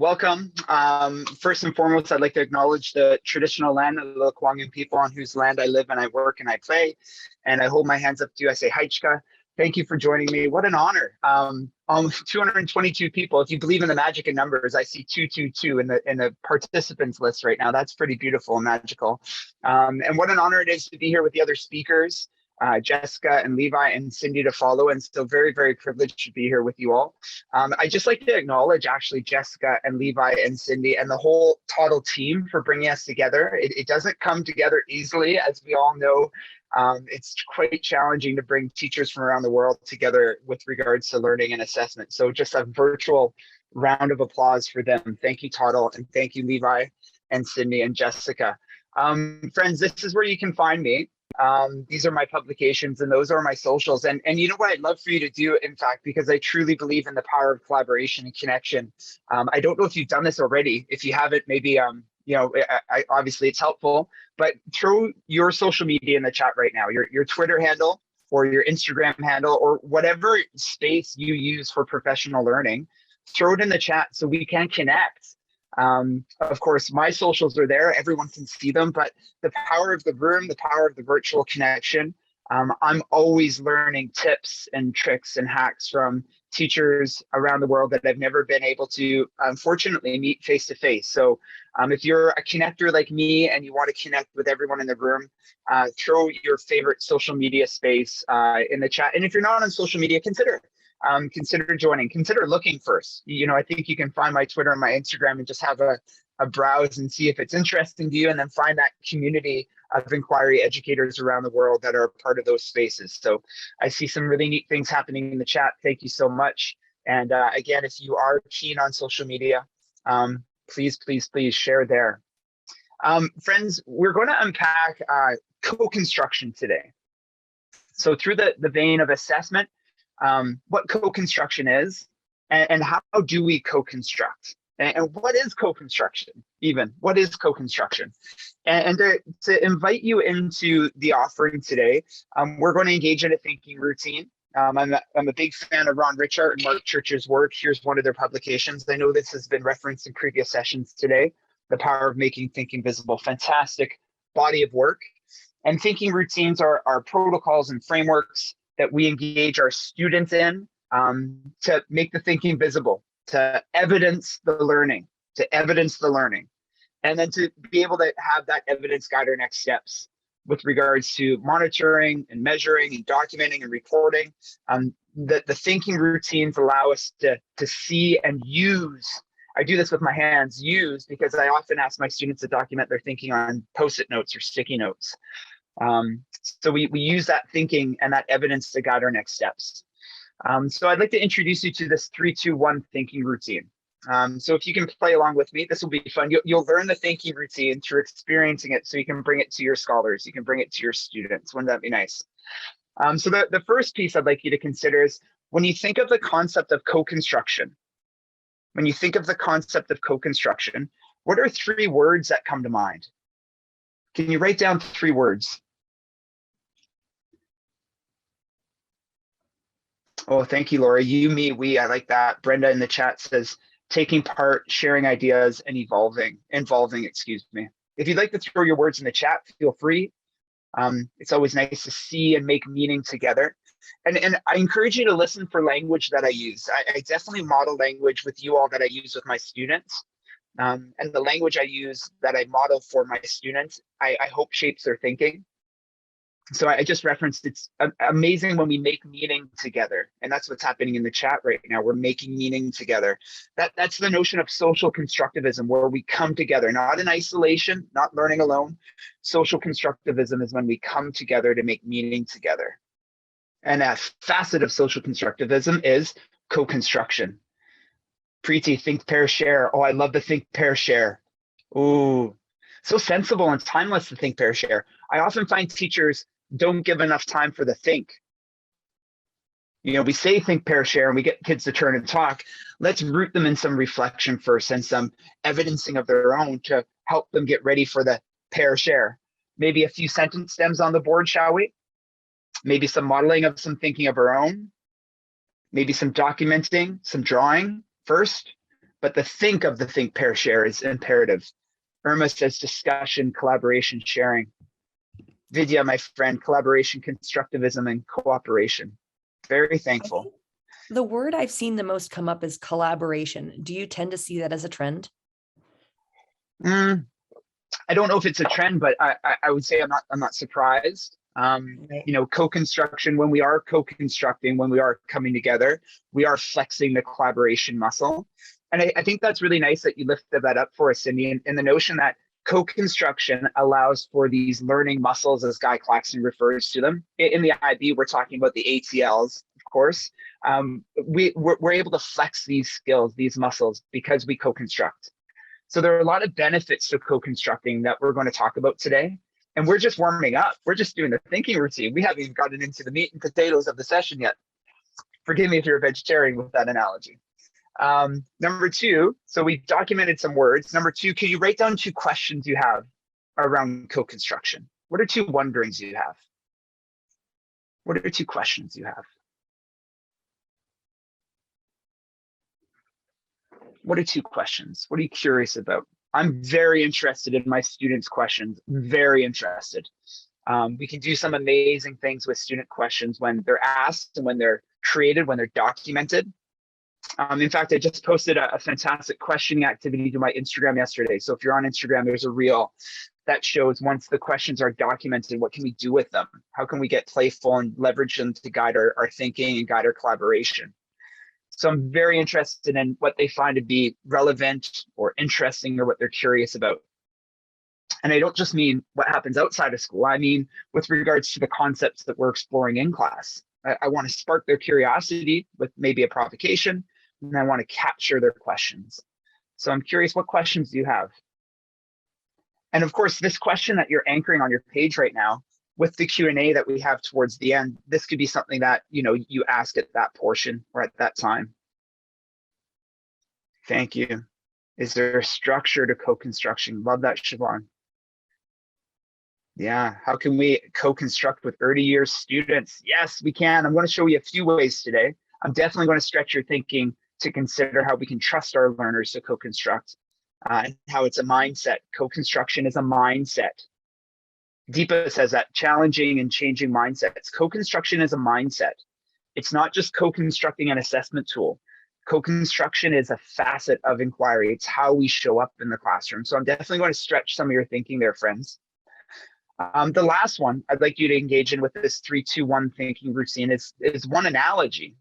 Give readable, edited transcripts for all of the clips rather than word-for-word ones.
welcome. First and foremost, I'd like to acknowledge the traditional land of the Lekwungen people on whose land I live and I work and I play. And I hold my hands up to you. I say, Haichka. Thank you for joining me. What an honor. 222 people. If you believe in the magic in numbers, I see 222 in the participants list right now. That's pretty beautiful and magical. And what an honor it is to be here with the other speakers, Jessica and Levi and Cindy to follow. And so very, very privileged to be here with you all. I'd just like to acknowledge actually Jessica and Levi and Cindy and the whole Toddle team for bringing us together. It doesn't come together easily, as we all know. It's quite challenging to bring teachers from around the world together with regards to learning and assessment. So just a virtual round of applause for them. Thank you, Toddle, and thank you, Levi and Cindy and Jessica. Friends, this is where you can find me. These are my publications and those are my socials. And you know what I'd love for you to do, in fact, because I truly believe in the power of collaboration and connection. I don't know if you've done this already. If you haven't, maybe obviously it's helpful, but throw your social media in the chat right now, your Twitter handle or your Instagram handle or whatever space you use for professional learning, throw it in the chat so we can connect. Of course, my socials are there. Everyone can see them, but the power of the room, the power of the virtual connection, I'm always learning tips and tricks and hacks from teachers around the world that I've never been able to, unfortunately, meet face to face. So if you're a connector like me and you want to connect with everyone in the room, throw your favorite social media space in the chat. And if you're not on social media, consider joining, consider looking first. I think you can find my Twitter and my Instagram and just have a browse and see if it's interesting to you, and then find that community of inquiry educators around the world that are part of those spaces. So I see some really neat things happening in the chat. Thank you so much. And again, if you are keen on social media, please share there. Friends, we're going to unpack co-construction today. So through the vein of assessment, what co-construction is and how do we co-construct? And what is co-construction even? What is co-construction? And to invite you into the offering today, we're going to engage in a thinking routine. I'm a big fan of Ron Richard and Mark Church's work. Here's one of their publications. I know this has been referenced in previous sessions today, The Power of Making Thinking Visible. Fantastic body of work. And thinking routines are protocols and frameworks that we engage our students in to make the thinking visible, to evidence the learning, and then to be able to have that evidence guide our next steps with regards to monitoring and measuring and documenting and reporting. The thinking routines allow us to see and use. I do this with my hands, because I often ask my students to document their thinking on Post-it notes or sticky notes. So we use that thinking and that evidence to guide our next steps. So I'd like to introduce you to this 3-2-1 thinking routine. So if you can play along with me, this will be fun. You'll learn the thinking routine through experiencing it, so you can bring it to your scholars, you can bring it to your students. Wouldn't that be nice? So the first piece I'd like you to consider is when you think of the concept of co-construction, what are 3 words that come to mind? Can you write down 3 words? Oh, thank you, Laura. You, me, we, I like that. Brenda in the chat says, taking part, sharing ideas, and involving, excuse me. If you'd like to throw your words in the chat, feel free. It's always nice to see and make meaning together. And I encourage you to listen for language that I use. I definitely model language with you all that I use with my students. And the language I use that I model for my students, I hope shapes their thinking. So I just referenced, it's amazing when we make meaning together. And that's what's happening in the chat right now. We're making meaning together. That's the notion of social constructivism, where we come together, not in isolation, not learning alone. Social constructivism is when we come together to make meaning together. And a facet of social constructivism is co-construction. Preeti, think, pair, share. Oh, I love the think, pair, share. Ooh, so sensible and timeless to think, pair, share. I often find teachers don't give enough time for the think. We say think, pair, share, and we get kids to turn and talk. Let's root them in some reflection first and some evidencing of their own to help them get ready for the pair, share. Maybe a few sentence stems on the board, shall we? Maybe some modeling of some thinking of our own. Maybe some documenting, some drawing first. but the think of the think, pair, share is imperative. Irma says discussion, collaboration, sharing. Vidya, my friend, collaboration, constructivism, and cooperation. Very thankful. The word I've seen the most come up is collaboration. Do you tend to see that as a trend? I don't know if it's a trend, but I would say I'm not surprised. You know, co-construction, when we are co-constructing, when we are coming together, we are flexing the collaboration muscle. And I think that's really nice that you lifted that up for us, Cindy, and the notion that co-construction allows for these learning muscles, as Guy Claxton refers to them. In the IB, we're talking about the ATLs, of course. We're able to flex these skills, these muscles, because we co-construct. So there are a lot of benefits to co-constructing that we're going to talk about today. And we're just warming up. We're just doing the thinking routine. We haven't even gotten into the meat and potatoes of the session yet. Forgive me if you're a vegetarian with that analogy. Number two, so we've documented some words. Number two, can you write down 2 questions you have around co-construction? What are 2 wonderings you have? What are 2 questions you have? What are 2 questions? What are you curious about? I'm very interested in my students' questions, very interested. We can do some amazing things with student questions when they're asked and when they're created, when they're documented. In fact, I just posted a fantastic questioning activity to my Instagram yesterday. So if you're on Instagram, there's a reel that shows once the questions are documented, what can we do with them? How can we get playful and leverage them to guide our thinking and guide our collaboration? So I'm very interested in what they find to be relevant or interesting or what they're curious about. And I don't just mean what happens outside of school. I mean, with regards to the concepts that we're exploring in class. I want to spark their curiosity with maybe a provocation, and I want to capture their questions. So I'm curious, what questions do you have? And of course, this question that you're anchoring on your page right now, with the Q&A that we have towards the end, this could be something that, you know, you ask at that portion or at that time. Thank you. Is there a structure to co-construction? Love that, Siobhan. Yeah, how can we co-construct with early years students? Yes, we can. I'm going to show you a few ways today. I'm definitely going to stretch your thinking to consider how we can trust our learners to co-construct and how it's a mindset. Co-construction is a mindset. Deepa says that challenging and changing mindsets. Co-construction is a mindset. It's not just co-constructing an assessment tool. Co-construction is a facet of inquiry. It's how we show up in the classroom. So I'm definitely going to stretch some of your thinking there, friends. The last one I'd like you to engage in with this 3-2-1 thinking routine is one analogy.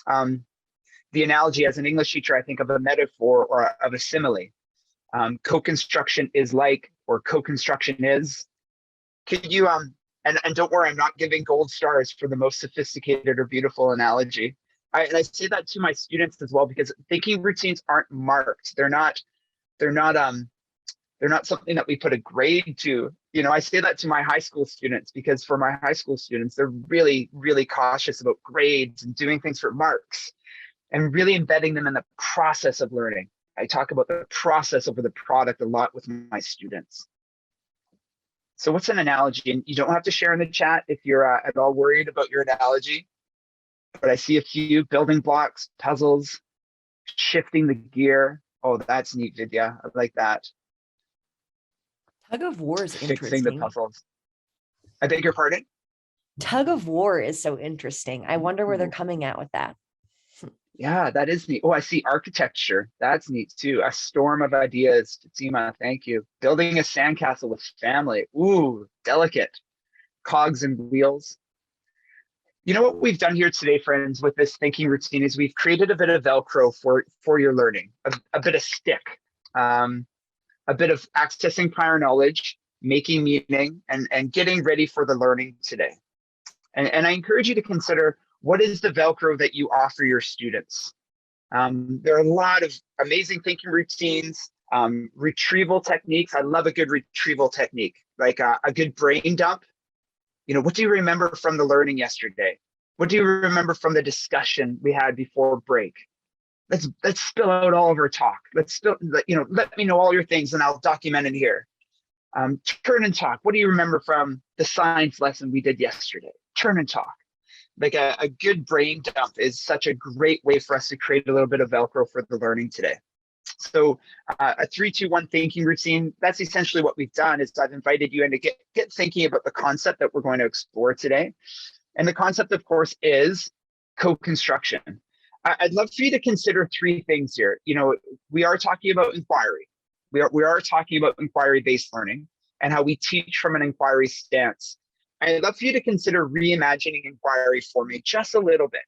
The analogy, as an English teacher, I think of a metaphor or of a simile. Co-construction is like, or co-construction is. Could you, and don't worry, I'm not giving gold stars for the most sophisticated or beautiful analogy. And I say that to my students as well, because thinking routines aren't marked. They're not something that we put a grade to. You know, I say that to my high school students because for my high school students, they're really, really cautious about grades and doing things for marks and really embedding them in the process of learning. I talk about the process over the product a lot with my students. So what's an analogy? And you don't have to share in the chat if you're at all worried about your analogy, but I see a few building blocks, puzzles, shifting the gear. Oh, that's neat, Vidya. I like that. Tug of war is interesting. Fixing the puzzles. I beg your pardon? Tug of war is so interesting. I wonder where they're coming at with that. Yeah, that is neat. Oh, I see architecture. That's neat too. A storm of ideas. Fatima, thank you. Building a sandcastle with family. Ooh, delicate. Cogs and wheels. You know what we've done here today, friends, with this thinking routine is we've created a bit of Velcro for your learning, a bit of stick. A bit of accessing prior knowledge, making meaning, and getting ready for the learning today. And I encourage you to consider, what is the Velcro that you offer your students? There are a lot of amazing thinking routines, retrieval techniques. I love a good retrieval technique, like a good brain dump. You know, what do you remember from the learning yesterday? What do you remember from the discussion we had before break? Let's spill out all of our talk. Let me know all your things and I'll document it here. Turn and talk. What do you remember from the science lesson we did yesterday? Turn and talk. Like a good brain dump is such a great way for us to create a little bit of Velcro for the learning today. So a 3-2-1 thinking routine, that's essentially what we've done is I've invited you in to get thinking about the concept that we're going to explore today. And the concept, of course, is co-construction. I'd love for you to consider three things here. You know, we are talking about inquiry. We are talking about inquiry-based learning and how we teach from an inquiry stance. I'd love for you to consider reimagining inquiry for me just a little bit.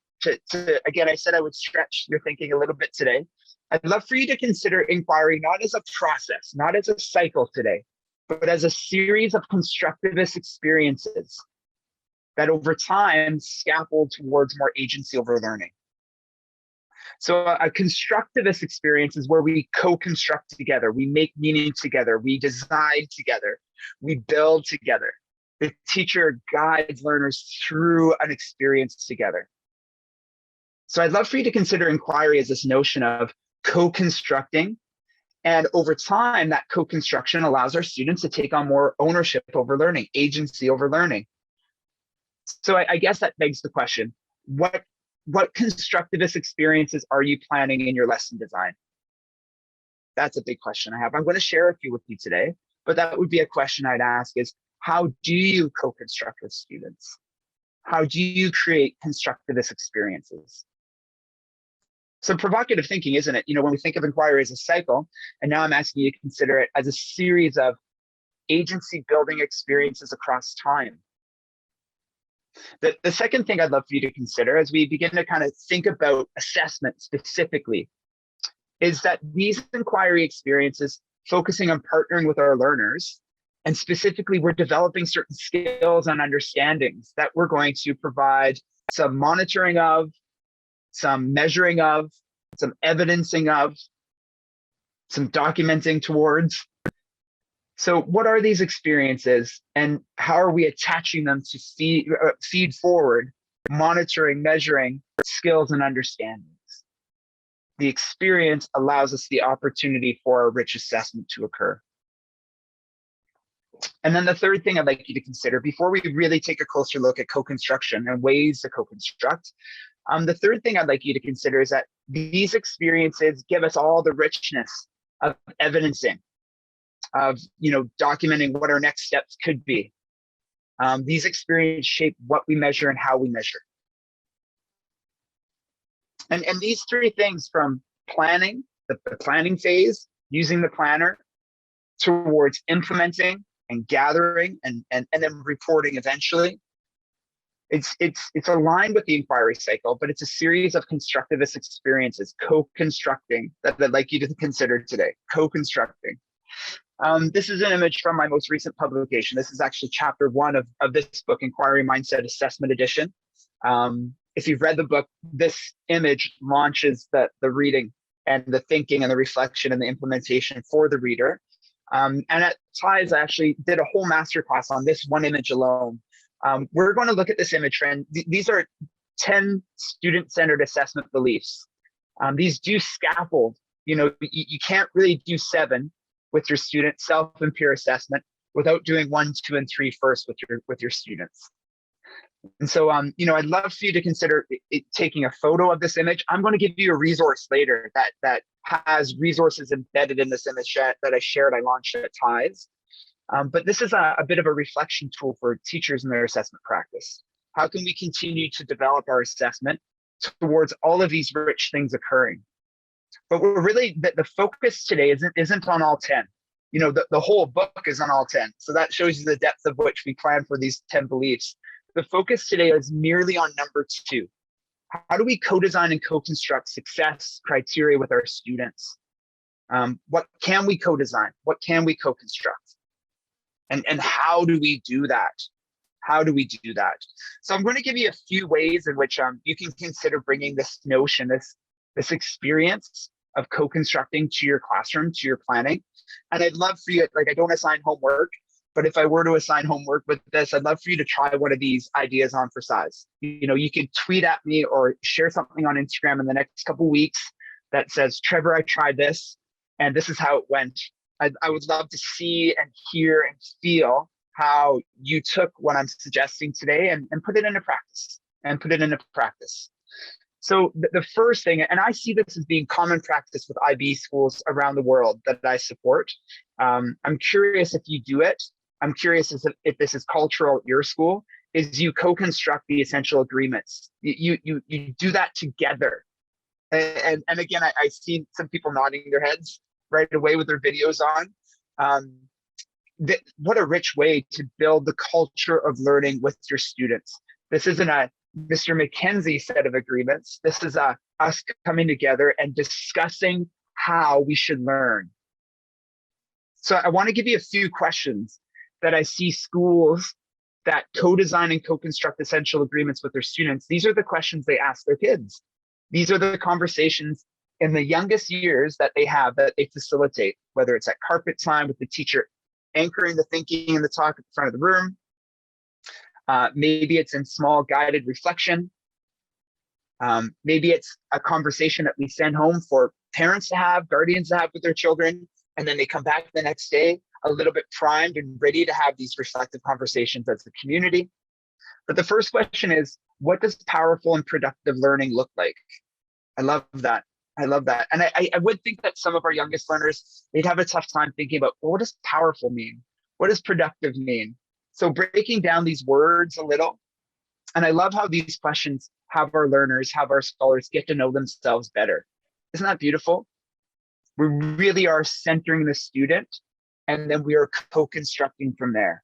Again, I said I would stretch your thinking a little bit today. I'd love for you to consider inquiry not as a process, not as a cycle today, but as a series of constructivist experiences that over time scaffold towards more agency over learning. So a constructivist experience is where we co-construct together, we make meaning together, we design together, we build together. The teacher guides learners through an experience together. So I'd love for you to consider inquiry as this notion of co-constructing. And over time, that co-construction allows our students to take on more ownership over learning, agency over learning. So I guess that begs the question, what constructivist experiences are you planning in your lesson design? That's a big question I have. I'm going to share a few with you today, but that would be a question I'd ask is, how do you co-construct with students? How do you create constructivist experiences? Some provocative thinking, isn't it? You know, when we think of inquiry as a cycle, and now I'm asking you to consider it as a series of agency building experiences across time. The second thing I'd love for you to consider as we begin to kind of think about assessment specifically is that these inquiry experiences focusing on partnering with our learners, and specifically we're developing certain skills and understandings that we're going to provide some monitoring of, some measuring of, some evidencing of, some documenting towards. So what are these experiences and how are we attaching them to feed forward, monitoring, measuring skills and understandings? The experience allows us the opportunity for a rich assessment to occur. And then the third thing I'd like you to consider before we really take a closer look at co-construction and ways to co-construct, the third thing I'd like you to consider is that these experiences give us all the richness of evidencing, of documenting what our next steps could be. These experiences shape what we measure and how we measure. And these three things, from planning, the planning phase, using the planner, towards implementing and gathering and then reporting eventually, it's aligned with the inquiry cycle, but it's a series of constructivist experiences, co-constructing, that I'd like you to consider today, co-constructing. This is an image from my most recent publication. This is actually chapter 1 of this book, Inquiry Mindset Assessment Edition. If you've read the book, this image launches the reading and the thinking and the reflection and the implementation for the reader. And at TIES, I actually did a whole masterclass on this one image alone. We're going to look at this image trend. These are 10 student-centered assessment beliefs. These do scaffold. You can't really do 7 with your student self and peer assessment without doing 1, 2, and 3 first with your students. And so, I'd love for you to consider taking a photo of this image. I'm going to give you a resource later that has resources embedded in this image that I shared, I launched at TIES. But this is a bit of a reflection tool for teachers in their assessment practice. How can we continue to develop our assessment towards all of these rich things occurring? But we're really, the focus today isn't on all 10. The whole book is on all 10. So that shows you the depth of which we plan for these 10 beliefs. The focus today is merely on number 2. How do we co-design and co-construct success criteria with our students? What can we co-design? What can we co-construct? And how do we do that? How do we do that? So I'm going to give you a few ways in which you can consider bringing this notion, this experience of co-constructing to your classroom, to your planning. And I'd love for you, I don't assign homework, but if I were to assign homework with this, I'd love for you to try one of these ideas on for size. You could tweet at me or share something on Instagram in the next couple of weeks that says, Trevor, I tried this, and this is how it went. I would love to see and hear and feel how you took what I'm suggesting today and put it into practice, So the first thing, and I see this as being common practice with IB schools around the world that I support. I'm curious if you do it. I'm curious if this is cultural at your school, is you co-construct the essential agreements. You do that together. And again, I see some people nodding their heads right away with their videos on. What a rich way to build the culture of learning with your students. This isn't a Mr. MacKenzie set of agreements. This is us coming together and discussing how we should learn. So I want to give you a few questions that I see schools that co-design and co-construct essential agreements with their students. These are the questions they ask their kids. These are the conversations in the youngest years that they have, that they facilitate, whether it's at carpet time with the teacher anchoring the thinking and the talk in front of the room. Maybe it's in small guided reflection. Maybe it's a conversation that we send home for parents to have, guardians to have with their children, and then they come back the next day a little bit primed and ready to have these reflective conversations as a community. But the first question is, what does powerful and productive learning look like? I love that. I love that. And I would think that some of our youngest learners, they'd have a tough time thinking about, well, what does powerful mean? What does productive mean? So breaking down these words a little. And I love how these questions have our learners, have our scholars get to know themselves better. Isn't that beautiful? We really are centering the student, and then we are co-constructing from there.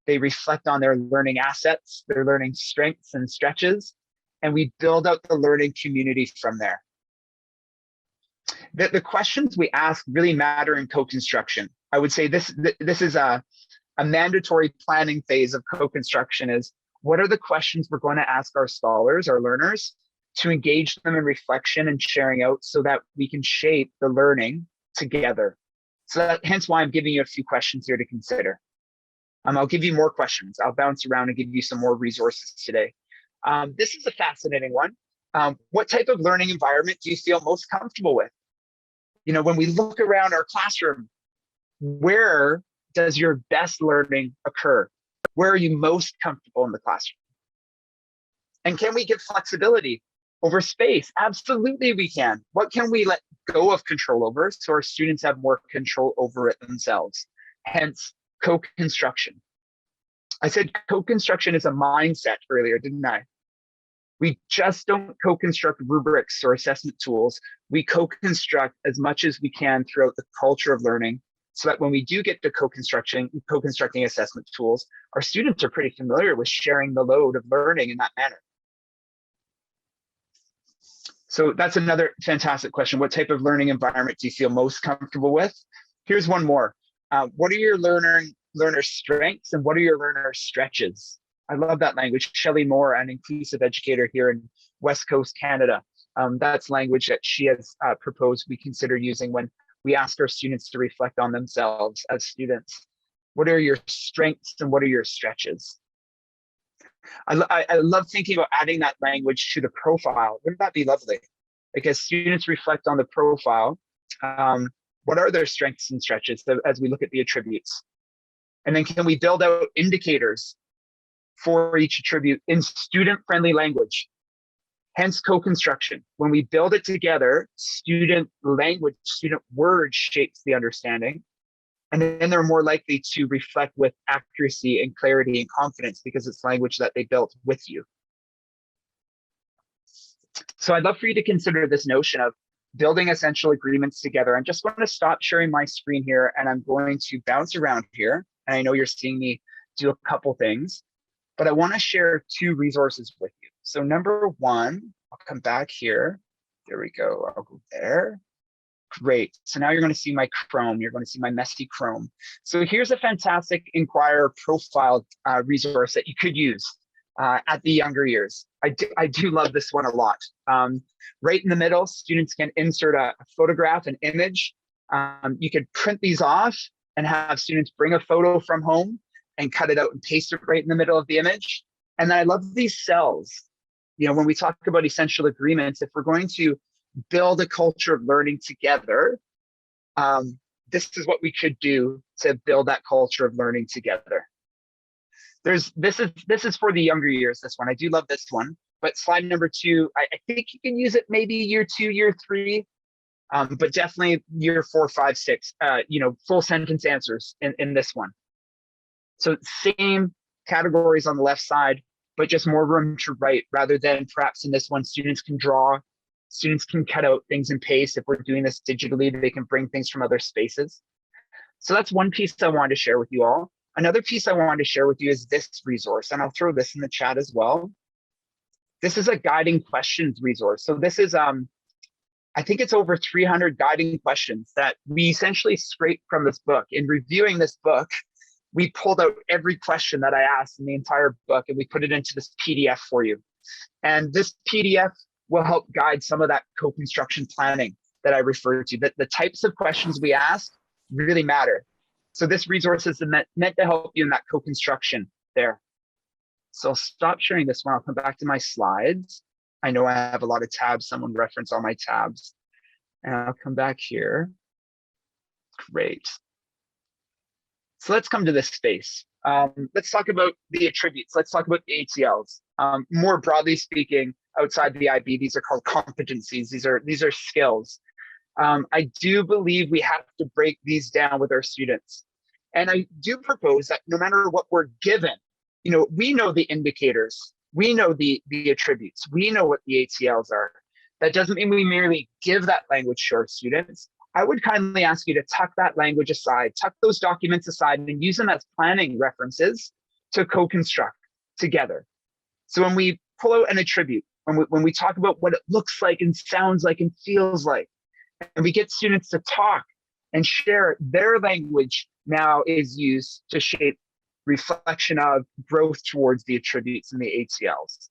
They reflect on their learning assets, their learning strengths and stretches, and we build out the learning community from there. The questions we ask really matter in co-construction. I would say this is a mandatory planning phase of co-construction. Is what are the questions we're going to ask our scholars, our learners, to engage them in reflection and sharing out so that we can shape the learning together. So hence why I'm giving you a few questions here to consider. I'll give you more questions. I'll bounce around and give you some more resources today. This is a fascinating one. What type of learning environment do you feel most comfortable with? You know, when we look around our classroom, where does your best learning occur? Where are you most comfortable in the classroom? And can we give flexibility over space? Absolutely we can. What can we let go of control over so our students have more control over it themselves? Hence, co-construction. I said co-construction is a mindset earlier, didn't I? We just don't co-construct rubrics or assessment tools. We co-construct as much as we can throughout the culture of learning, so that when we do get to co-constructing assessment tools, our students are pretty familiar with sharing the load of learning in that manner. So that's another fantastic question. What type of learning environment do you feel most comfortable with? Here's one more. What are your learner strengths and what are your learner stretches? I love that language. Shelley Moore, an inclusive educator here in West Coast, Canada. That's language that she has proposed we consider using when we ask our students to reflect on themselves as students. What are your strengths and what are your stretches? I love thinking about adding that language to the profile. Wouldn't that be lovely? Like as students reflect on the profile, what are their strengths and stretches as we look at the attributes? And then can we build out indicators for each attribute in student-friendly language? Hence co-construction. When we build it together, student language, student words shapes the understanding. And then they're more likely to reflect with accuracy and clarity and confidence because it's language that they built with you. So I'd love for you to consider this notion of building essential agreements together. I'm just going to stop sharing my screen here and I'm going to bounce around here. And I know you're seeing me do a couple things, but I want to share two resources with you. So number one, I'll come back here. There we go. I'll go there. Great. So now you're going to see my Chrome. You're going to see my messy Chrome. So here's a fantastic Inquirer profile resource that you could use at the younger years. I do love this one a lot. Right in the middle, students can insert a photograph, an image. You could print these off and have students bring a photo from home and cut it out and paste it right in the middle of the image. And then I love these cells. You know, when we talk about essential agreements, if we're going to build a culture of learning together, this is what we could do to build that culture of learning together. This is for the younger years, this one. I do love this one. But slide number 2, I think you can use it maybe year 2, year 3, but definitely year 4, 5, 6, full sentence answers in this one. So same categories on the left side, but just more room to write rather than perhaps in this one, students can draw, students can cut out things and paste. If we're doing this digitally, they can bring things from other spaces. So that's one piece I wanted to share with you all. Another piece I wanted to share with you is this resource, and I'll throw this in the chat as well. This is a guiding questions resource. So this is, I think it's over 300 guiding questions that we essentially scraped from this book. In reviewing this book, we pulled out every question that I asked in the entire book and we put it into this PDF for you. And this PDF will help guide some of that co-construction planning that I referred to. The types of questions we ask really matter. So this resource is meant to help you in that co-construction there. So I'll stop sharing this one. I'll come back to my slides. I know I have a lot of tabs. Someone referenced all my tabs. And I'll come back here. Great. So let's come to this space. Let's talk about the attributes. Let's talk about the ATLs. More broadly speaking, outside the IB, these are called competencies. These are skills. I do believe we have to break these down with our students. And I do propose that no matter what we're given, we know the indicators, we know the attributes, we know what the ATLs are. That doesn't mean we merely give that language to our students. I would kindly ask you to tuck that language aside, tuck those documents aside and use them as planning references to co-construct together. So when we pull out an attribute, when we talk about what it looks like and sounds like and feels like, and we get students to talk and share, their language now is used to shape reflection of growth towards the attributes and the ATLs.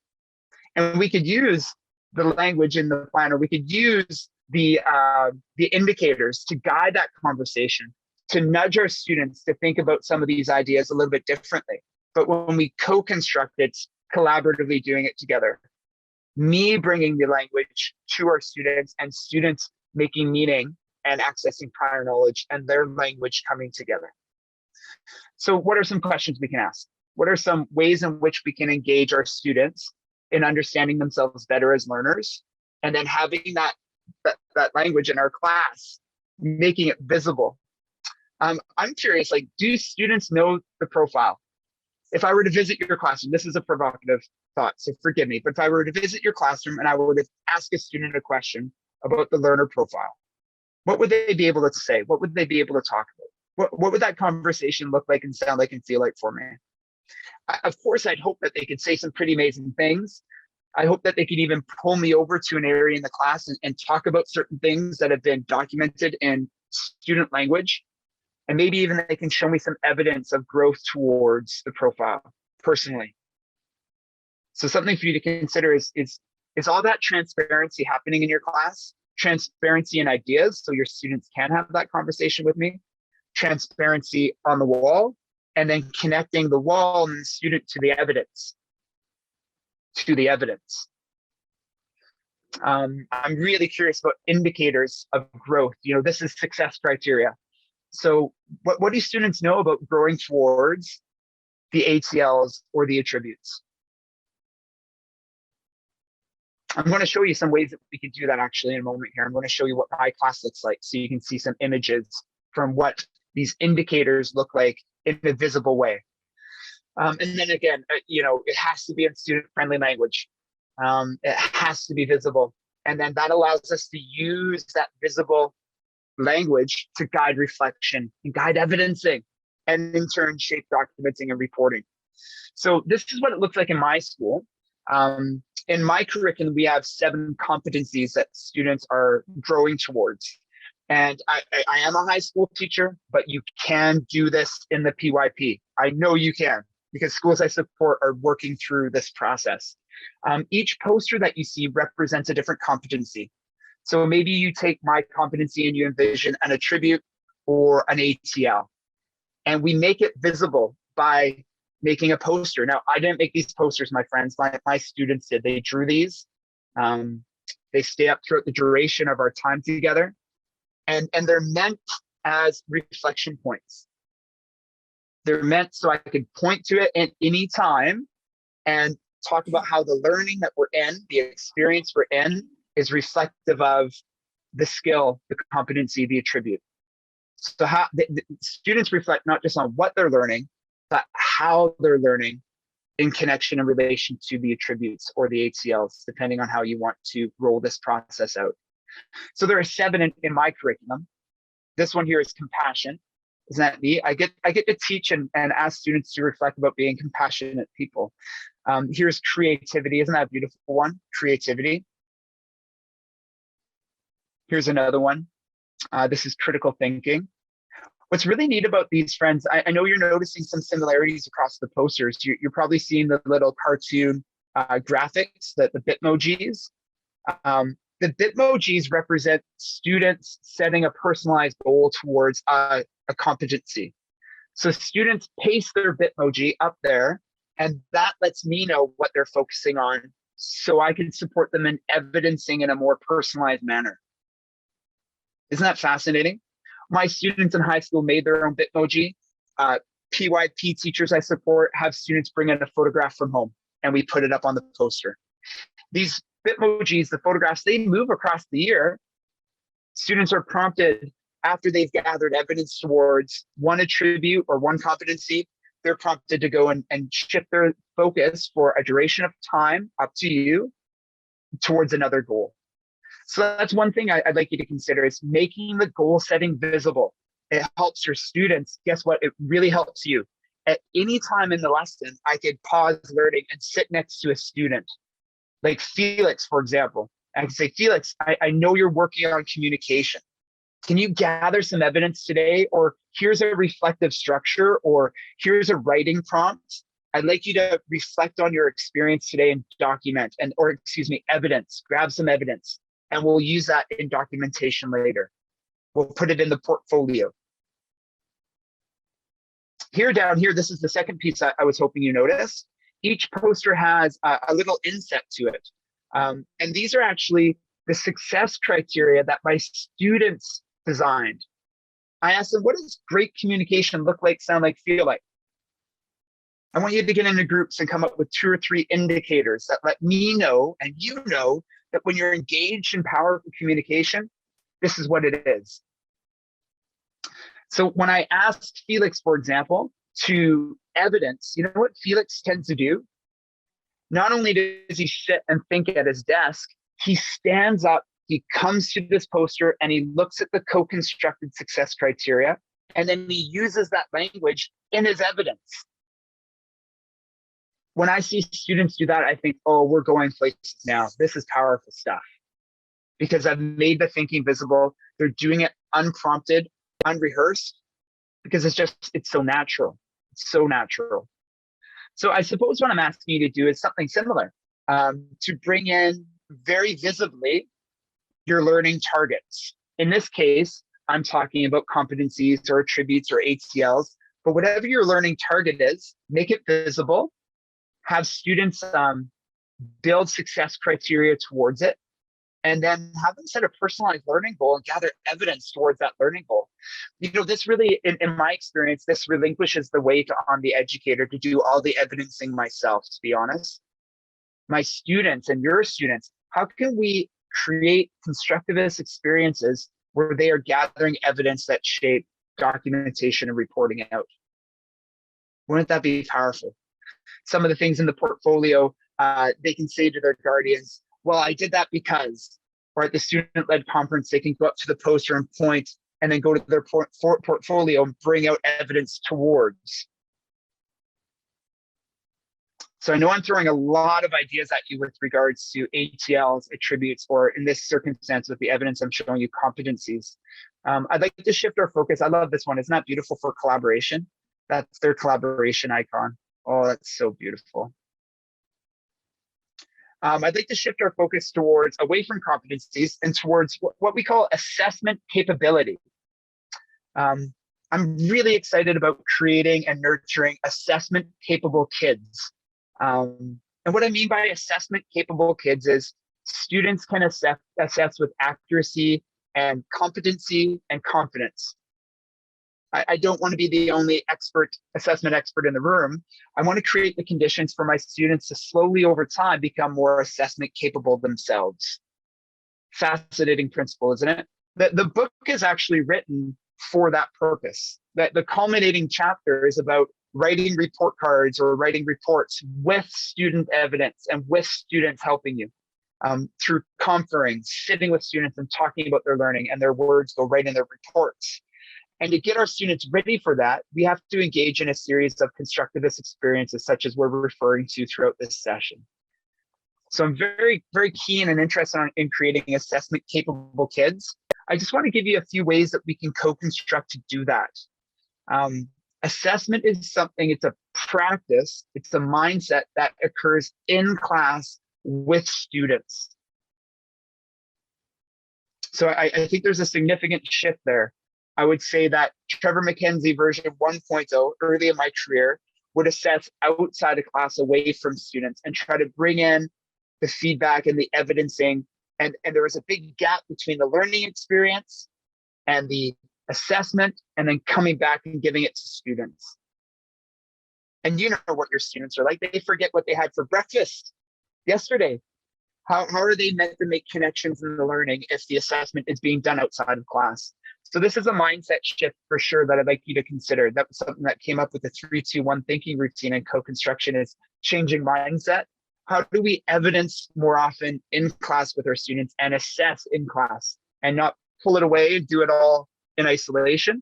And we could use the language in the planner, we could use the indicators to guide that conversation, to nudge our students to think about some of these ideas a little bit differently. But when we co-construct it, collaboratively doing it together, me bringing the language to our students and students making meaning and accessing prior knowledge and their language coming together. So what are some questions we can ask? What are some ways in which we can engage our students in understanding themselves better as learners? And then having that language in our class, making it visible. I'm curious, do students know the profile? If I were to visit your classroom, this is a provocative thought, so forgive me, but if I were to visit your classroom and I were to ask a student a question about the learner profile, what would they be able to say? What would they be able to talk about? What would that conversation look like and sound like and feel like for me? Of course, I'd hope that they could say some pretty amazing things. I hope that they could even pull me over to an area in the class and talk about certain things that have been documented in student language. And maybe even they can show me some evidence of growth towards the profile personally. So something for you to consider is all that transparency happening in your class? Transparency in ideas, so your students can have that conversation with me. Transparency on the wall, and then connecting the wall and the student to the evidence. I'm really curious about indicators of growth. This is success criteria. So what do students know about growing towards the ATLs or the attributes? I'm going to show you some ways that we can do that actually in a moment here. I'm going to show you what my class looks like so you can see some images from what these indicators look like in a visible way. And then again, it has to be in student-friendly language. It has to be visible. And then that allows us to use that visible language to guide reflection and guide evidencing, and in turn shape documenting and reporting. So this is what it looks like in my school. In my curriculum, we have 7 competencies that students are growing towards. And I am a high school teacher, but you can do this in the PYP. I know you can, because schools I support are working through this process. Each poster that you see represents a different competency. So maybe you take my competency and you envision an attribute or an ATL, and we make it visible by making a poster. Now, I didn't make these posters, my friends, my students did. They drew these. They stay up throughout the duration of our time together, and they're meant as reflection points. They're meant so I could point to it at any time and talk about how the learning that we're in, the experience we're in, is reflective of the skill, the competency, the attribute. So how the students reflect not just on what they're learning, but how they're learning in connection in relation to the attributes or the ACLs, depending on how you want to roll this process out. So there are 7 in my curriculum. This one here is compassion. Isn't that neat? I get to teach and ask students to reflect about being compassionate people. Here's creativity. Isn't that a beautiful one? Creativity. Here's another one. This is critical thinking. What's really neat about these, friends, I know you're noticing some similarities across the posters. You're probably seeing the little cartoon graphics, the Bitmojis. The Bitmojis represent students setting a personalized goal towards a competency. So students paste their Bitmoji up there, and that lets me know what they're focusing on so I can support them in evidencing in a more personalized manner. Isn't that fascinating? My students in high school made their own Bitmoji. PYP teachers I support have students bring in a photograph from home, and we put it up on the poster. These Bitmojis, the photographs, they move across the year. Students are prompted after they've gathered evidence towards one attribute or one competency, they're prompted to go and shift their focus for a duration of time, up to you, towards another goal. So that's one thing I'd like you to consider, is making the goal setting visible. It helps your students. Guess what? It really helps you. At any time in the lesson, I could pause learning and sit next to a student. Like Felix, for example. I can say, Felix, I know you're working on communication. Can you gather some evidence today? Or here's a reflective structure, or here's a writing prompt. I'd like you to reflect on your experience today and document, evidence. Grab some evidence, and we'll use that in documentation later. We'll put it in the portfolio. Down here, this is the second piece I was hoping you noticed. Each poster has a little inset to it. And these are actually the success criteria that my students designed. I asked them, what does great communication look like, sound like, feel like? I want you to get into groups and come up with 2 or 3 indicators that let me know and you know that when you're engaged in powerful communication, this is what it is. So when I asked Felix, for example, to evidence, you know what Felix tends to do? Not only does he sit and think at his desk, he stands up, he comes to this poster, and he looks at the co-constructed success criteria, and then he uses that language in his evidence. When I see students do that, I think, oh, we're going places now. This is powerful stuff. Because I've made the thinking visible. They're doing it unprompted, unrehearsed, because it's so natural. It's so natural. So I suppose what I'm asking you to do is something similar, to bring in very visibly your learning targets. In this case, I'm talking about competencies or attributes or ACLs, but whatever your learning target is, make it visible, have students build success criteria towards it, and then have them set a personalized learning goal and gather evidence towards that learning goal. You know, this really, in my experience, this relinquishes the weight on the educator to do all the evidencing myself, to be honest. My students and your students, how can we create constructivist experiences where they are gathering evidence that shape documentation and reporting out? Wouldn't that be powerful? Some of the things in the portfolio, they can say to their guardians, well, I did that because, or at the student-led conference, they can go up to the poster and point, and then go to their portfolio and bring out evidence towards. So I know I'm throwing a lot of ideas at you with regards to ATLs, attributes, or in this circumstance with the evidence I'm showing you, competencies. I'd like to shift our focus. I love this one. Isn't that beautiful for collaboration? That's their collaboration icon. Oh, that's so beautiful. I'd like to shift our focus towards away from competencies and towards what we call assessment capability. I'm really excited about creating and nurturing assessment capable kids. And what I mean by assessment capable kids is students can assess with accuracy and competency and confidence. I don't want to be the only assessment expert in the room. I want to create the conditions for my students to slowly over time become more assessment capable themselves. Fascinating principle, isn't it? The book is actually written for that purpose. That the culminating chapter is about writing report cards or writing reports with student evidence and with students helping you through conferring, sitting with students and talking about their learning, and their words go right in their reports. And to get our students ready for that, we have to engage in a series of constructivist experiences, such as we're referring to throughout this session. So I'm very, very keen and interested in creating assessment capable kids. I just want to give you a few ways that we can co-construct to do that. Assessment is something, it's a practice, it's a mindset that occurs in class with students. So I think there's a significant shift there. I would say that Trevor MacKenzie version 1.0 early in my career would assess outside of class away from students and try to bring in the feedback and the evidencing. And there was a big gap between the learning experience and the assessment, and then coming back and giving it to students. And you know what your students are like. They forget what they had for breakfast yesterday. How are they meant to make connections in the learning if the assessment is being done outside of class? So this is a mindset shift for sure that I'd like you to consider. That was something that came up with the 3-2-1 thinking routine and co-construction, is changing mindset. How do we evidence more often in class with our students and assess in class, and not pull it away and do it all in isolation,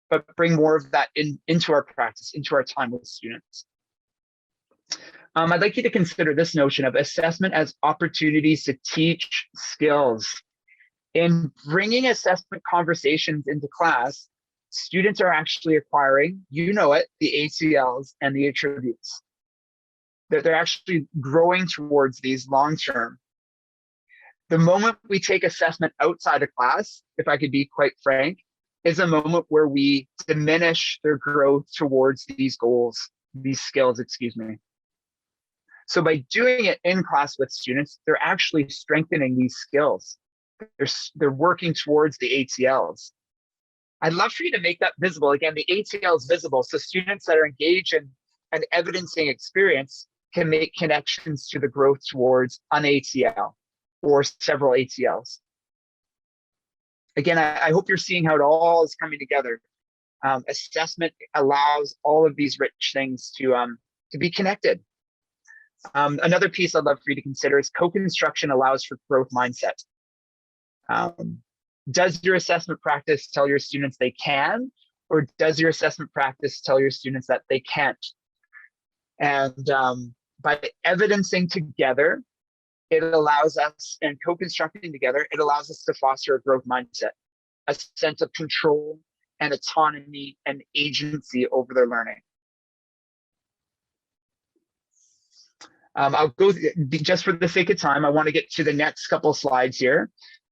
but bring more of that into our practice, into our time with students. I'd like you to consider this notion of assessment as opportunities to teach skills. In bringing assessment conversations into class, students are actually acquiring, you know it, the ACLs and the attributes. They're actually growing towards these long-term. The moment we take assessment outside of class, if I could be quite frank, is a moment where we diminish their growth towards these goals, these skills, excuse me. So by doing it in class with students, they're actually strengthening these skills. They're working towards the ATLs. I'd love for you to make that visible. Again, the ATL is visible, so students that are engaged in an evidencing experience can make connections to the growth towards an ATL or several ATLs. Again, I hope you're seeing how it all is coming together. Assessment allows all of these rich things to be connected. Another piece I'd love for you to consider is co-construction allows for growth mindset. Does your assessment practice tell your students they can, or does your assessment practice tell your students that they can't? And by evidencing together, it allows us, and co-constructing together, it allows us to foster a growth mindset, a sense of control and autonomy and agency over their learning. I'll go, just for the sake of time, I want to get to the next couple slides here.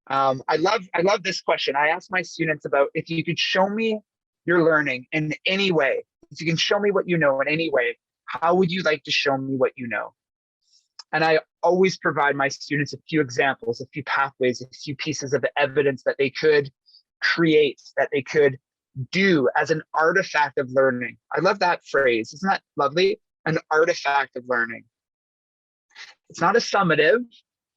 I love this question. I ask my students about, if you could show me your learning in any way, if you can show me what you know in any way, how would you like to show me what you know? And I always provide my students a few examples, a few pathways, a few pieces of evidence that they could create, that they could do as an artifact of learning. I love that phrase. Isn't that lovely? An artifact of learning. It's not a summative.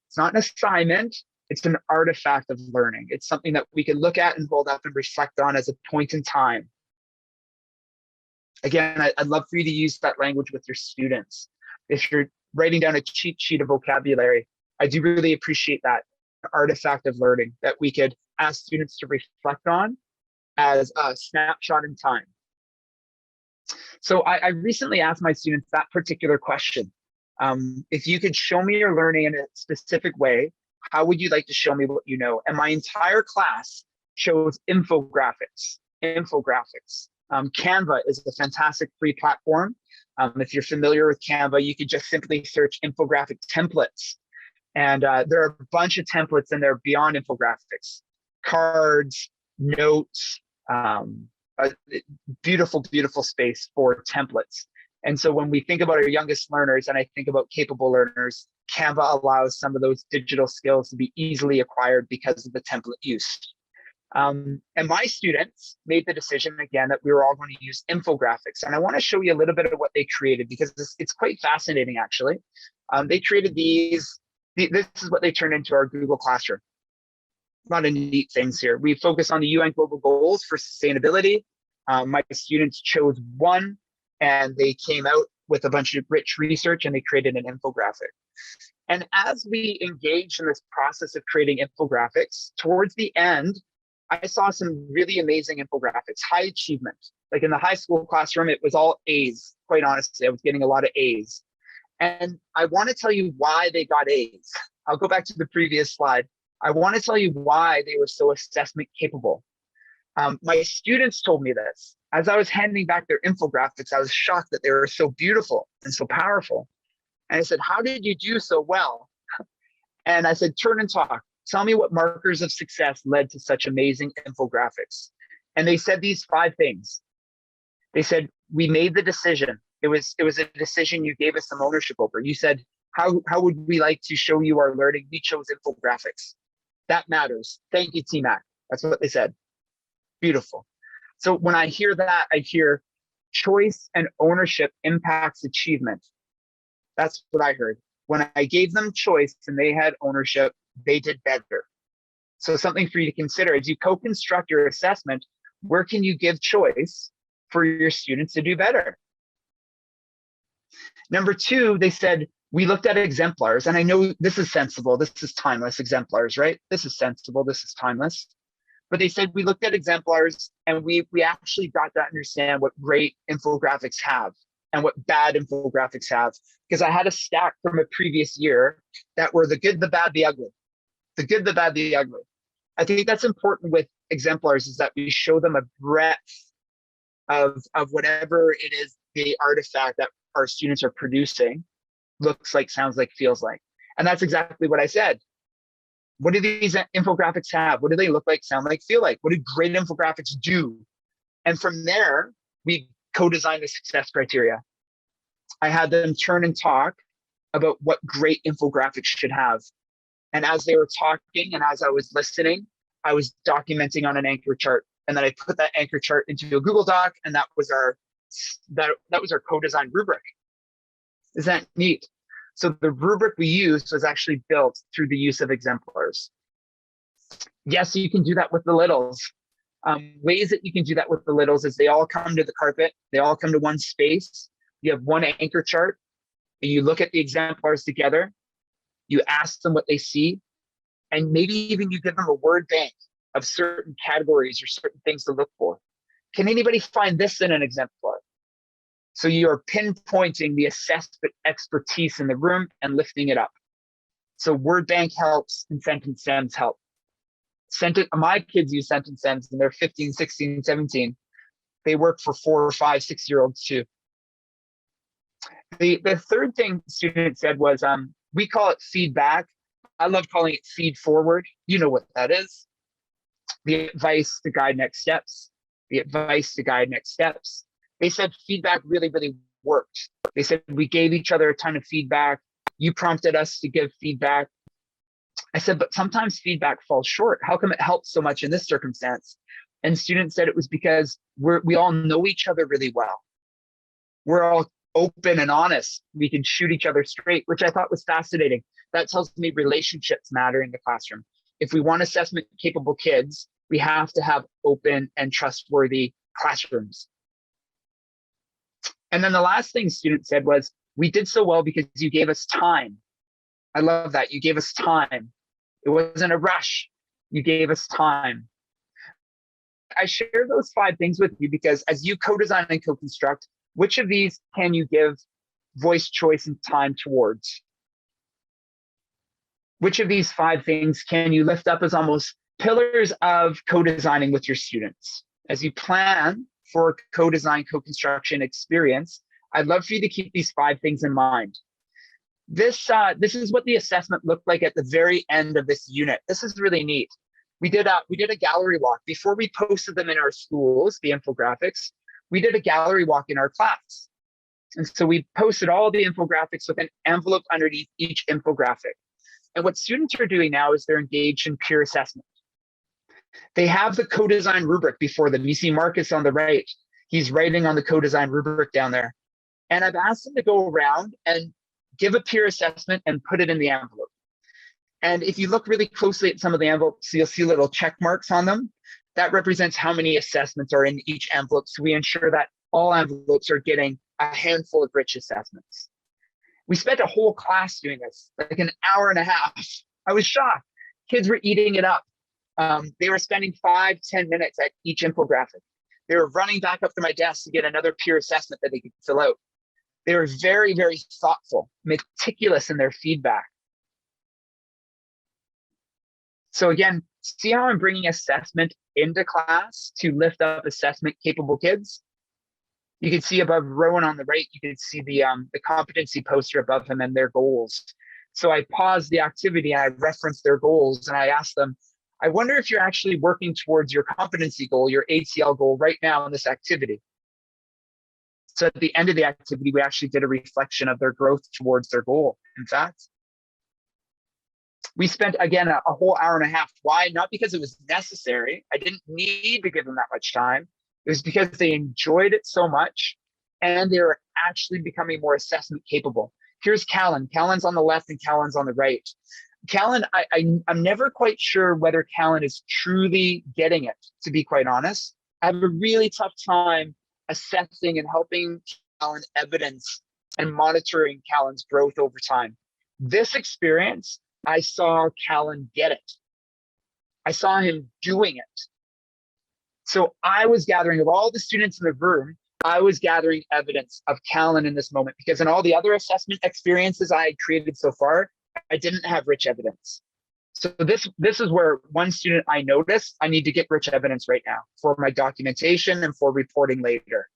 It's not an assignment. It's an artifact of learning. It's something that we can look at and hold up and reflect on as a point in time. Again, I'd love for you to use that language with your students. If you're writing down a cheat sheet of vocabulary, I do really appreciate that artifact of learning that we could ask students to reflect on as a snapshot in time. So I recently asked my students that particular question. If you could show me your learning in a specific way, how would you like to show me what you know? And my entire class chose infographics. Canva is a fantastic free platform. If you're familiar with Canva, you could just simply search infographic templates. And there are a bunch of templates in there beyond infographics, cards, notes, a beautiful, beautiful space for templates. And so when we think about our youngest learners, and I think about capable learners, Canva allows some of those digital skills to be easily acquired because of the template use. And my students made the decision again that we were all going to use infographics. And I want to show you a little bit of what they created because it's quite fascinating, actually. They created these. This is what they turned into our Google Classroom. A lot of neat things here. We focus on the UN Global Goals for sustainability. My students chose one, and they came out with a bunch of rich research, and they created an infographic. And as we engaged in this process of creating infographics, towards the end, I saw some really amazing infographics, high achievement. Like in the high school classroom, it was all A's. Quite honestly, I was getting a lot of A's. And I want to tell you why they got A's. I'll go back to the previous slide. I want to tell you why they were so assessment capable. My students told me this. As I was handing back their infographics, I was shocked that they were so beautiful and so powerful. And I said, how did you do so well? And I said, turn and talk. Tell me what markers of success led to such amazing infographics. And they said these 5 things. They said, we made the decision. It was a decision you gave us some ownership over. You said, how would we like to show you our learning? We chose infographics. That matters. Thank you, TMAC. That's what they said. Beautiful. So when I hear that, I hear choice and ownership impacts achievement. That's what I heard. When I gave them choice and they had ownership, they did better. So something for you to consider as you co-construct your assessment, where can you give choice for your students to do better? Number 2, they said, we looked at exemplars, and I know this is sensible, this is timeless, exemplars, right? This is sensible, this is timeless. But they said we looked at exemplars and we actually got to understand what great infographics have and what bad infographics have. Because I had a stack from a previous year that were the good, the bad, the ugly. The good, the bad, the ugly. I think that's important with exemplars is that we show them a breadth of whatever it is, the artifact that our students are producing looks like, sounds like, feels like. And that's exactly what I said. What do these infographics have? What do they look like, sound like, feel like? What do great infographics do? And from there, we co-designed the success criteria. I had them turn and talk about what great infographics should have. And as they were talking and as I was listening, I was documenting on an anchor chart. And then I put that anchor chart into a Google Doc, and that was our co-designed rubric. Isn't that neat? So the rubric we used was actually built through the use of exemplars. Yes, you can do that with the littles. Ways that you can do that with the littles is they all come to the carpet. They all come to one space. You have one anchor chart. And you look at the exemplars together. You ask them what they see. And maybe even you give them a word bank of certain categories or certain things to look for. Can anybody find this in an exemplar? So you're pinpointing the assessment expertise in the room and lifting it up. So word bank helps and sentence stems help. My kids use sentence stems and they're 15, 16, 17. They work for 4, 5, 6-year-olds too. The third thing the student said was, we call it feedback. I love calling it feed forward. You know what that is. The advice to guide next steps. The advice to guide next steps. They said feedback really, really worked. They said we gave each other a ton of feedback. You prompted us to give feedback. I said, but sometimes feedback falls short. How come it helps so much in this circumstance? And students said it was because we all know each other really well. We're all open and honest. We can shoot each other straight, which I thought was fascinating. That tells me relationships matter in the classroom. If we want assessment capable kids, we have to have open and trustworthy classrooms. And then the last thing students said was, we did so well because you gave us time. I love that. You gave us time. It wasn't a rush. You gave us time. I share those 5 things with you because as you co-design and co-construct, which of these can you give voice, choice, and time towards? Which of these 5 things can you lift up as almost pillars of co-designing with your students? As you plan for co-design, co-construction experience, I'd love for you to keep these 5 things in mind. This is what the assessment looked like at the very end of this unit. This is really neat. We did a gallery walk. Before we posted them in our schools, the infographics, we did a gallery walk in our class. And so we posted all the infographics with an envelope underneath each infographic. And what students are doing now is they're engaged in peer assessment. They have the co-design rubric before them. You see Marcus on the right. He's writing on the co-design rubric down there. And I've asked them to go around and give a peer assessment and put it in the envelope. And if you look really closely at some of the envelopes, you'll see little check marks on them. That represents how many assessments are in each envelope. So we ensure that all envelopes are getting a handful of rich assessments. We spent a whole class doing this, like an hour and a half. I was shocked. Kids were eating it up. They were spending 5-10 minutes at each infographic. They were running back up to my desk to get another peer assessment that they could fill out. They were very, very thoughtful, meticulous in their feedback. So again, see how I'm bringing assessment into class to lift up assessment capable kids? You can see above Rowan on the right, you can see the competency poster above him and their goals. So I paused the activity and I referenced their goals and I asked them, I wonder if you're actually working towards your competency goal, your ACL goal right now in this activity. So at the end of the activity, we actually did a reflection of their growth towards their goal. In fact, we spent, again, a whole hour and a half. Why? Not because it was necessary. I didn't need to give them that much time. It was because they enjoyed it so much and they were actually becoming more assessment capable. Here's Callan. Callan's on the left and Callan's on the right. Callan, I'm never quite sure whether Callan is truly getting it, to be quite honest. I have a really tough time assessing and helping Callan evidence and monitoring Callan's growth over time. This experience, I saw Callan get it. I saw him doing it. So I was gathering, of all the students in the room, I was gathering evidence of Callan in this moment, because in all the other assessment experiences I had created so far, I didn't have rich evidence. So this is where one student I noticed, I need to get rich evidence right now for my documentation and for reporting later.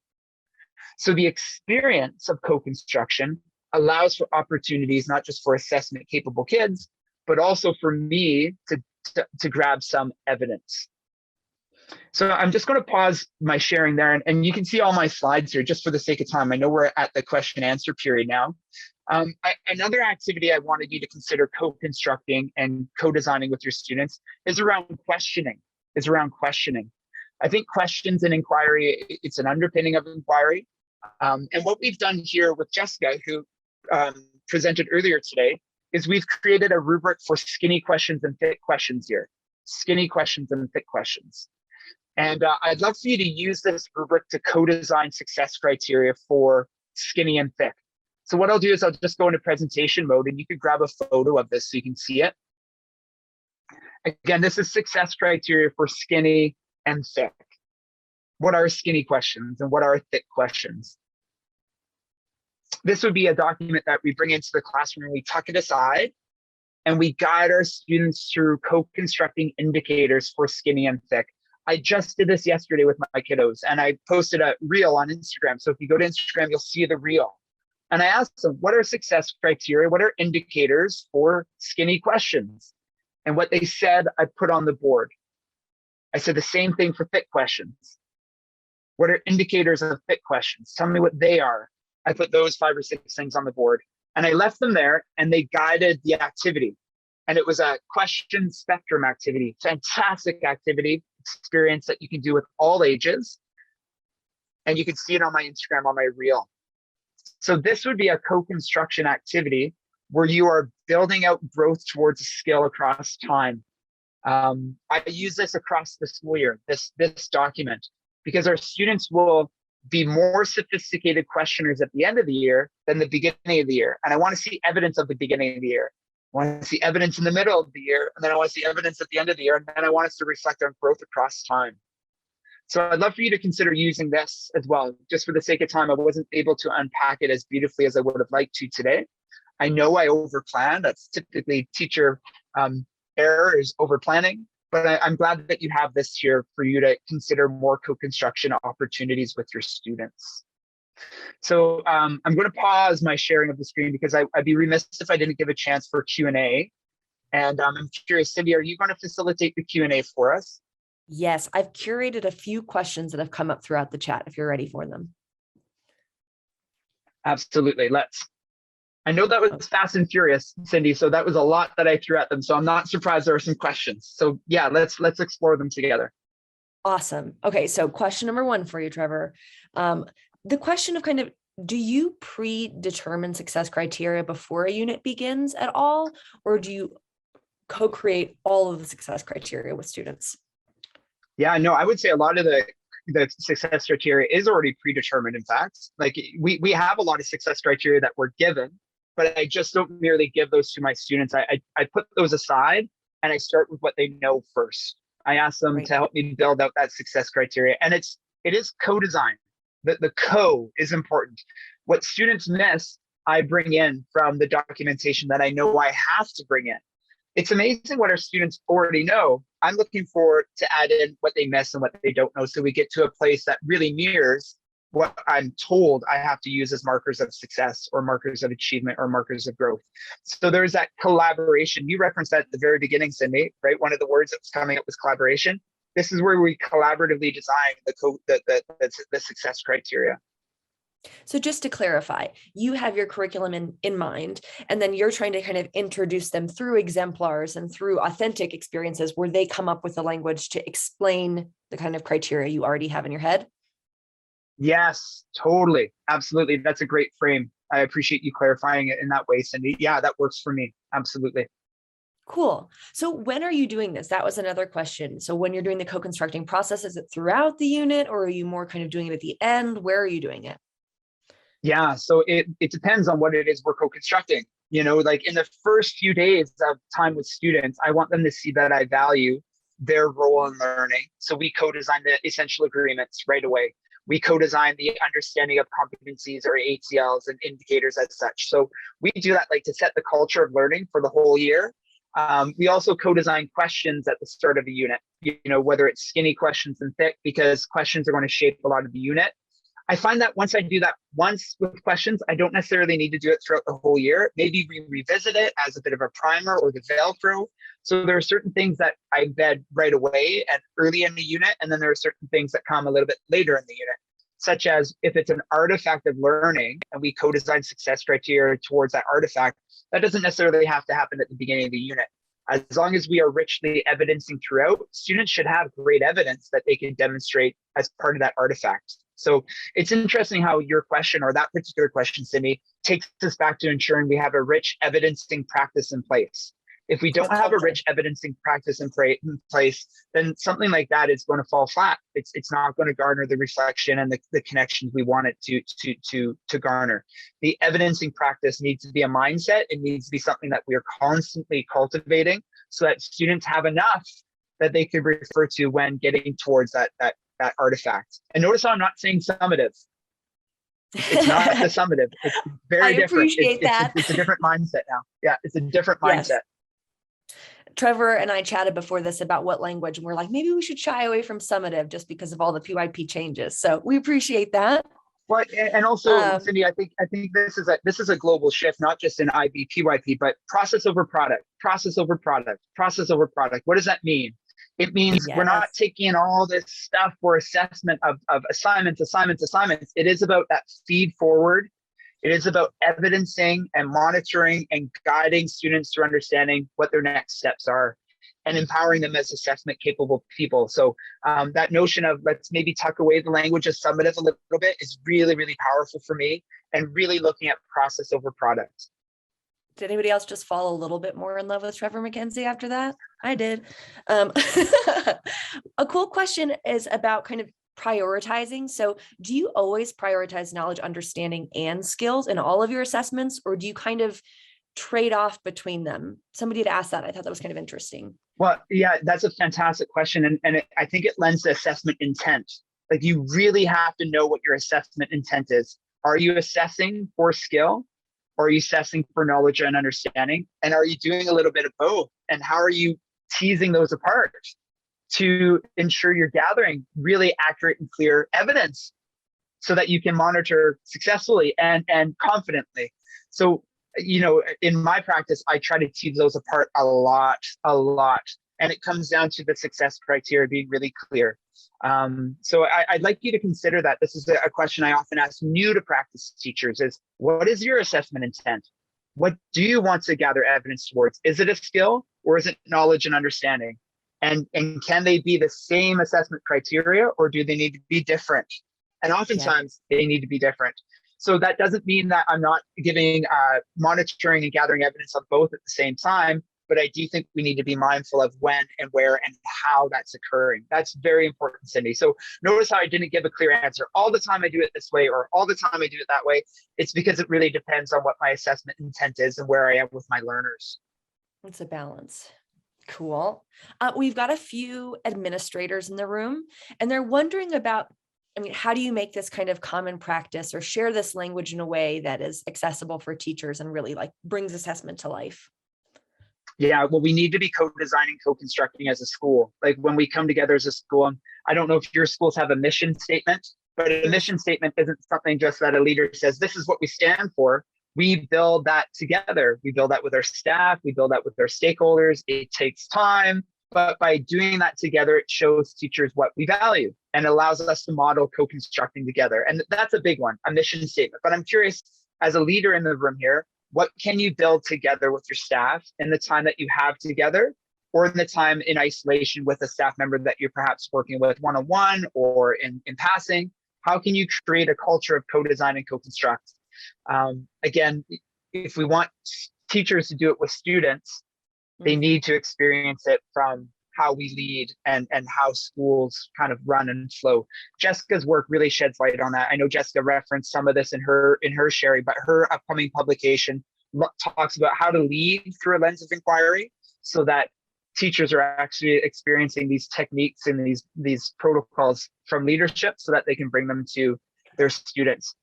So the experience of co-construction allows for opportunities, not just for assessment capable kids, but also for me to grab some evidence. So I'm just going to pause my sharing there, and you can see all my slides here just for the sake of time. I know we're at the question and answer period now. Another activity I wanted you to consider co-constructing and co-designing with your students is around questioning. I think questions and inquiry, it's an underpinning of inquiry. And what we've done here with Jessica, who presented earlier today, is we've created a rubric for skinny questions and thick questions here. Skinny questions and thick questions. And I'd love for you to use this rubric to co-design success criteria for skinny and thick. So what I'll do is I'll just go into presentation mode and you can grab a photo of this so you can see it. Again, this is success criteria for skinny and thick. What are skinny questions and what are thick questions? This would be a document that we bring into the classroom and we tuck it aside and we guide our students through co-constructing indicators for skinny and thick. I just did this yesterday with my kiddos and I posted a reel on Instagram. So if you go to Instagram, you'll see the reel. And I asked them, what are success criteria? What are indicators for skinny questions? And what they said, I put on the board. I said the same thing for thick questions. What are indicators of thick questions? Tell me what they are. I put those 5 or 6 things on the board and I left them there and they guided the activity. And it was a question spectrum activity, fantastic activity experience that you can do with all ages. And you can see it on my Instagram, on my reel. So this would be a co-construction activity where you are building out growth towards a skill across time. I use this across the school year, this document, because our students will be more sophisticated questioners at the end of the year than the beginning of the year. And I want to see evidence of the beginning of the year. I want to see evidence in the middle of the year, and then I want to see evidence at the end of the year, and then I want us to reflect on growth across time. So I'd love for you to consider using this as well. Just for the sake of time, I wasn't able to unpack it as beautifully as I would have liked to today. I know I overplanned. That's typically teacher error, is overplanning. But I'm glad that you have this here for you to consider more co-construction opportunities with your students. So I'm going to pause my sharing of the screen because I'd be remiss if I didn't give a chance for Q&A. And I'm curious, Cindy, are you going to facilitate the Q&A for us? Yes, I've curated a few questions that have come up throughout the chat if you're ready for them. Absolutely, let's. I know that was fast and furious, Cindy. So that was a lot that I threw at them. So I'm not surprised there are some questions. So yeah, let's explore them together. Awesome. Okay, so question number one for you, Trevor. The question of kind of, do you predetermine success criteria before a unit begins at all, or do you co-create all of the success criteria with students? Yeah, no, I would say a lot of the success criteria is already predetermined. In fact, like we have a lot of success criteria that we're given, but I just don't merely give those to my students. I put those aside and I start with what they know first. I ask them Right. to help me build out that success criteria, and it is co-design. The co is important. What students miss, I bring in from the documentation that I know I have to bring in. It's amazing what our students already know. I'm looking for to add in what they miss and what they don't know, so we get to a place that really mirrors what I'm told I have to use as markers of success or markers of achievement or markers of growth. So there's that collaboration. You referenced that at the very beginning, Cindy, right? One of the words that was coming up was collaboration. This is where we collaboratively design the success criteria. So just to clarify, you have your curriculum in mind, and then you're trying to kind of introduce them through exemplars and through authentic experiences where they come up with the language to explain the kind of criteria you already have in your head. Yes, totally. Absolutely. That's a great frame. I appreciate you clarifying it in that way, Cindy. Yeah, that works for me. Absolutely. Cool. So when are you doing this? That was another question. So when you're doing the co-constructing process, is it throughout the unit, or are you more kind of doing it at the end? Where are you doing it? Yeah, so it depends on what it is we're co-constructing. You know, like in the first few days of time with students, I want them to see that I value their role in learning. So we co-design the essential agreements right away. We co-design the understanding of competencies or ATLs and indicators as such. So we do that like to set the culture of learning for the whole year. We also co-design questions at the start of the unit, you know, whether it's skinny questions and thick, because questions are going to shape a lot of the unit. I find that once I do that once with questions, I don't necessarily need to do it throughout the whole year. Maybe we revisit it as a bit of a primer or the Velcro. So there are certain things that I embed right away and early in the unit, and then there are certain things that come a little bit later in the unit, such as if it's an artifact of learning and we co-design success criteria towards that artifact, that doesn't necessarily have to happen at the beginning of the unit. As long as we are richly evidencing throughout, students should have great evidence that they can demonstrate as part of that artifact. So it's interesting how your question, or that particular question, Cindy, takes us back to ensuring we have a rich evidencing practice in place. If we don't have a rich evidencing practice in place, then something like that is going to fall flat. It's not going to garner the reflection and the connections we want it to garner. The evidencing practice needs to be a mindset. It needs to be something that we are constantly cultivating, so that students have enough that they could refer to when getting towards that artifact. And notice how I'm not saying summative. It's not the summative. It's very different. Appreciate that. It's a different mindset now. Yeah, it's a different Yes. mindset. Trevor and I chatted before this about what language, and we're like, maybe we should shy away from summative just because of all the PYP changes. So we appreciate that. Well, and also, Cindy, I think this is a global shift, not just in IB PYP, but process over product, process over product, process over product. What does that mean? It means we're not taking in all this stuff for assessment of assignments. It is about that feed forward. It is about evidencing and monitoring and guiding students through understanding what their next steps are and empowering them as assessment capable people. So that notion of let's maybe tuck away the language of summative a little bit is really, really powerful for me, and really looking at process over product. Did anybody else just fall a little bit more in love with Trevor MacKenzie after that? I did. A cool question is about kind of prioritizing. So do you always prioritize knowledge, understanding, and skills in all of your assessments, or do you kind of trade off between them? Somebody had asked that. I thought that was kind of interesting. Well, yeah, that's a fantastic question. And I think it lends to assessment intent. Like, you really have to know what your assessment intent is. Are you assessing for skill? Or are you assessing for knowledge and understanding? And are you doing a little bit of both? And how are you teasing those apart to ensure you're gathering really accurate and clear evidence so that you can monitor successfully and confidently? So, you know, in my practice, I try to tease those apart a lot. And it comes down to the success criteria being really clear. So I'd like you to consider that. This is a question I often ask new to practice teachers is, what is your assessment intent? what do you want to gather evidence towards? Is it a skill or is it knowledge and understanding? And can they be the same assessment criteria or do they need to be different? And oftentimes they need to be different. So that doesn't mean that I'm not giving monitoring and gathering evidence of both at the same time, but I do think we need to be mindful of when and where and how that's occurring. That's very important, Cindy. So notice how I didn't give a clear answer. All the time I do it this way or all the time I do it that way. It's because it really depends on what my assessment intent is and where I am with my learners. It's a balance. Cool. We've got a few administrators in the room and they're wondering about, how do you make this kind of common practice or share this language in a way that is accessible for teachers and really like brings assessment to life? Yeah, well, we need to be co-designing, co-constructing as a school. Like when we come together as a school, and I don't know if your schools have a mission statement, but a mission statement isn't something just that a leader says, this is what we stand for. We build that together. We build that with our staff. We build that with our stakeholders. It takes time, but by doing that together, it shows teachers what we value and allows us to model co-constructing together. And that's a big one, a mission statement. But I'm curious, as a leader in the room here, what can you build together with your staff in the time that you have together or in the time in isolation with a staff member that you're perhaps working with one-on-one or in passing? How can you create a culture of co-design and co-construct? Again, if we want teachers to do it with students, they need to experience it from how we lead and how schools kind of run and flow. Jessica's work really sheds light on that. I know Jessica referenced some of this in her sharing, but her upcoming publication talks about how to lead through a lens of inquiry so that teachers are actually experiencing these techniques and these protocols from leadership so that they can bring them to their students.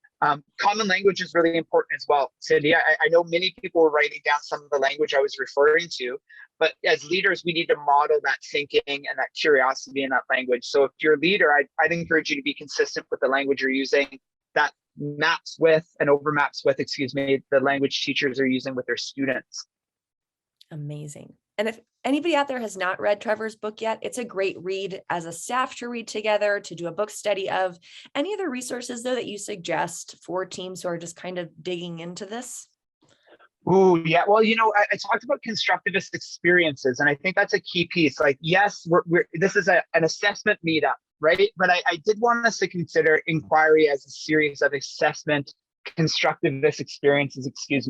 Common language is really important as well. Cindy, I know many people were writing down some of the language I was referring to, but as leaders, we need to model that thinking and that curiosity in that language. So if you're a leader, I'd encourage you to be consistent with the language you're using that maps with and overmaps with, the language teachers are using with their students. Amazing. And if anybody out there has not read Trevor's book yet, it's a great read as a staff to read together, to do a book study of. Any other resources, though, that you suggest for teams who are just kind of digging into this? Oh, yeah. Well, I talked about constructivist experiences, and I think that's a key piece. Like, yes, this is an assessment meetup, right? But I did want us to consider inquiry as a series of assessment constructivist experiences,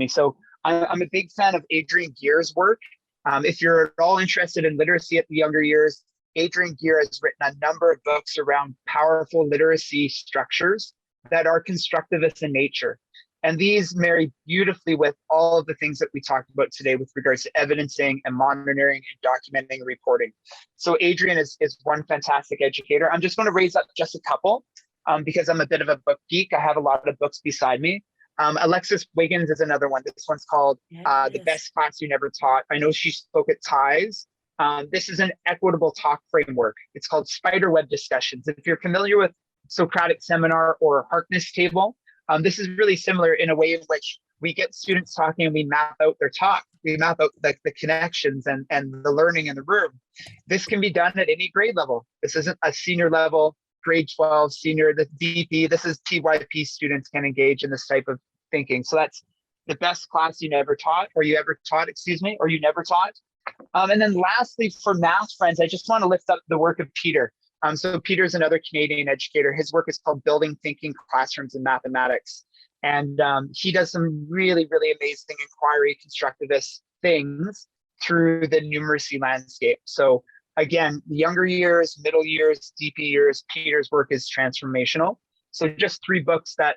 So I'm a big fan of Adrian Gear's work. If you're at all interested in literacy at the younger years, Adrian Gear has written a number of books around powerful literacy structures that are constructivist in nature. And these marry beautifully with all of the things that we talked about today with regards to evidencing and monitoring and documenting and reporting. So Adrian is one fantastic educator. I'm just going to raise up just a couple because I'm a bit of a book geek. I have a lot of books beside me. Alexis Wiggins is another one. This one's called The Best Class You Never Taught. I know she spoke at TIES. This is an equitable talk framework. It's called Spiderweb Discussions. If you're familiar with Socratic Seminar or Harkness Table, this is really similar in a way in which we get students talking and we map out their talk. We map out the connections and the learning in the room. This can be done at any grade level. This isn't a senior level, grade 12, senior, the DP. This is PYP students can engage in this type of thinking. So that's the best class you never taught, or you never taught. And then lastly, for math friends, I just want to lift up the work of Peter. So Peter's another Canadian educator. His work is called Building Thinking Classrooms in Mathematics. And he does some really, really amazing inquiry constructivist things through the numeracy landscape. So again, the younger years, middle years, DP years, Peter's work is transformational. So just 3 books that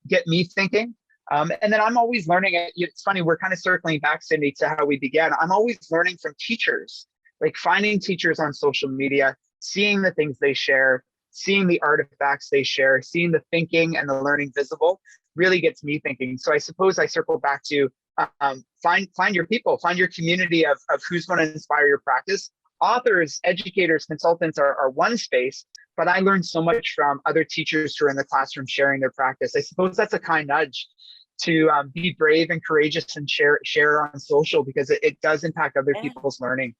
get me thinking. And then I'm always learning. It's funny, we're kind of circling back, Cindy, to how we began. I'm always learning from teachers, like finding teachers on social media, seeing the things they share, seeing the artifacts they share, seeing the thinking and the learning visible really gets me thinking. So I suppose I circle back to find your people, find your community of who's going to inspire your practice. Authors, educators, consultants are one space, but I learned so much from other teachers who are in the classroom sharing their practice. I suppose that's a kind nudge to be brave and courageous and share on social because it does impact other people's learning.